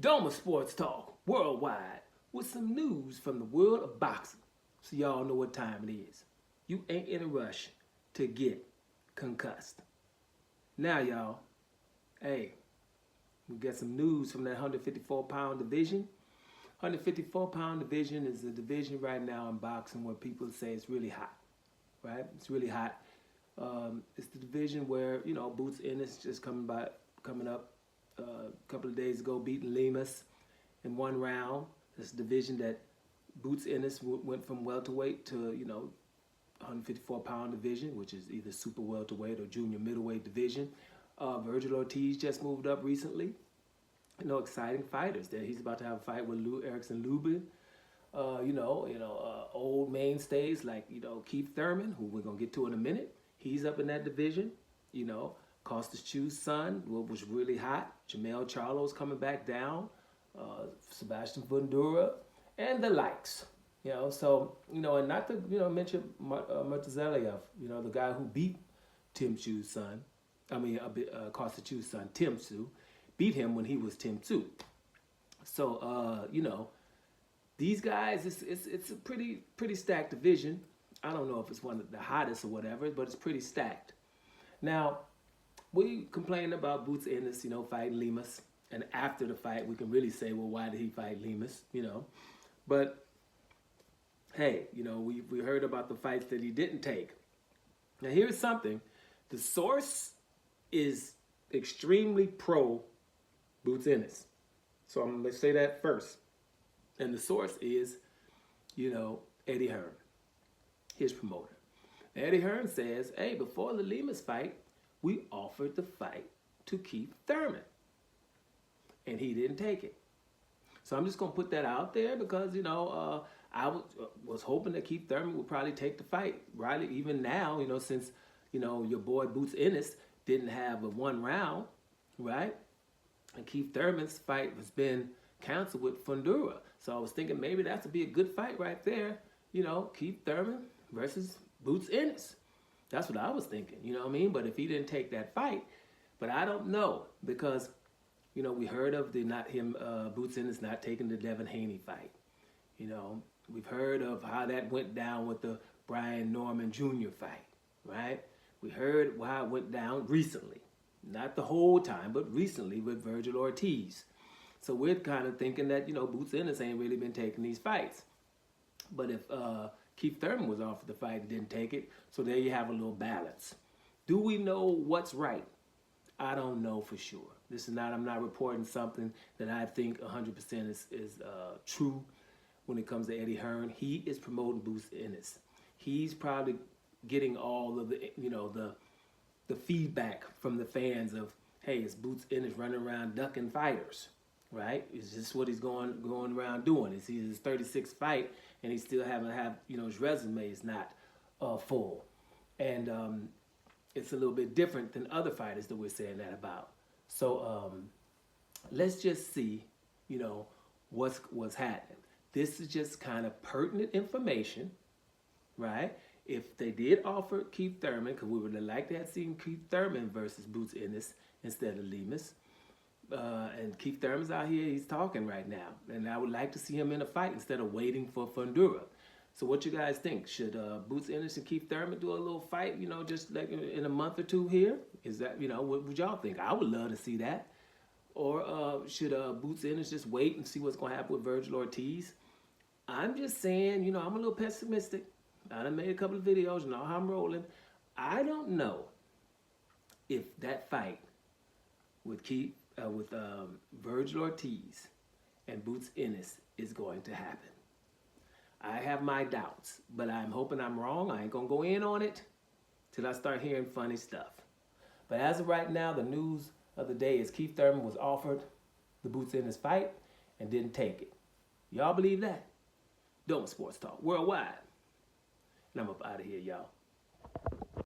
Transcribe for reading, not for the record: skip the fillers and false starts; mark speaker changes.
Speaker 1: Doma Sports Talk Worldwide with some news from the world of boxing. So y'all know what time it is. You ain't in a rush to get concussed. Now y'all, hey, we got some news from that 154-pound division. 154-pound division is a division right now in boxing where people say it's really hot, right? It's really hot. It's the division where, you know, Boots Ennis just coming up a couple of days ago, beating Lemus in one round. It's a division that Boots Ennis went from welterweight to, you know, 154-pound division, which is either super welterweight or junior middleweight division. Virgil Ortiz just moved up recently. You know, exciting fighters there. He's about to have a fight with Lou Erickson Lubin. Old mainstays like, you know, Keith Thurman, who we're going to get to in a minute. He's up in that division. You know, Costas Chu's son was really hot. Jamel Charlo's coming back down. Sebastian Fundura and the likes. You know, so, you know, and not to, you know, mention Murtazaliev, you know, the guy who beat Tim Chu's son. Costas Chu's son, Tim Tszyu, beat him when he was Tim Tszyu. So, you know, these guys, it's a pretty stacked division. I don't know if it's one of the hottest or whatever, but it's pretty stacked. Now, we complain about Boots Ennis, you know, fighting Lemus. And after the fight, we can really say, well, why did he fight Lemus, you know? But, hey, you know, we heard about the fights that he didn't take. Now, here's something. The source is extremely pro Boots Ennis. So let's say that first. And the source is, you know, Eddie Hearn, his promoter. Eddie Hearn says, hey, before the Lemus fight, we offered the fight to Keith Thurman. And he didn't take it. So I'm just going to put that out there because, you know, I was hoping that Keith Thurman would probably take the fight. Right? Even now, you know, since, you know, your boy Boots Ennis didn't have a one round, right? And Keith Thurman's fight has been canceled with Fundura. So I was thinking maybe that would be a good fight right there. You know, Keith Thurman versus Boots Ennis. That's what I was thinking, you know what I mean? But if he didn't take that fight, but I don't know because, you know, we heard of Boots Ennis not taking the Devin Haney fight. You know, we've heard of how that went down with the Brian Norman Jr. fight, right? We heard how it went down recently. Not the whole time, but recently with Virgil Ortiz. So we're kind of thinking that, you know, Boots Ennis ain't really been taking these fights. But if Keith Thurman was offered the fight and didn't take it, so there you have a little balance. Do we know what's right? I don't know for sure. I'm not reporting something that I think 100% is true when it comes to Eddie Hearn. He is promoting Boots Ennis. He's probably getting all of the, you know, the feedback from the fans of, hey, is Boots Ennis running around ducking fighters, right? Is this what he's going around doing? Is he his 36th fight and he still you know, his resume is not full. And it's a little bit different than other fighters that we're saying that about. So let's just see, you know, what's happening. This is just kind of pertinent information, right? If they did offer Keith Thurman, because we would have liked to have seen Keith Thurman versus Boots Ennis instead of Lemus. And Keith Thurman's out here, he's talking right now. And I would like to see him in a fight instead of waiting for Fundura. So what you guys think? Should Boots Ennis and Keith Thurman do a little fight, you know, just like in a month or two here? Is that, you know, what would y'all think? I would love to see that. Or should Boots Ennis just wait and see what's going to happen with Virgil Ortiz? I'm just saying, you know, I'm a little pessimistic. I done made a couple of videos, you know how I'm rolling. I don't know if that fight with Virgil Ortiz and Boots Ennis is going to happen. I have my doubts, but I'm hoping I'm wrong. I ain't going to go in on it till I start hearing funny stuff. But as of right now, the news of the day is Keith Thurman was offered the Boots Ennis fight and didn't take it. Y'all believe that? Doma Sports Talk Worldwide. And I'm up out of here, y'all.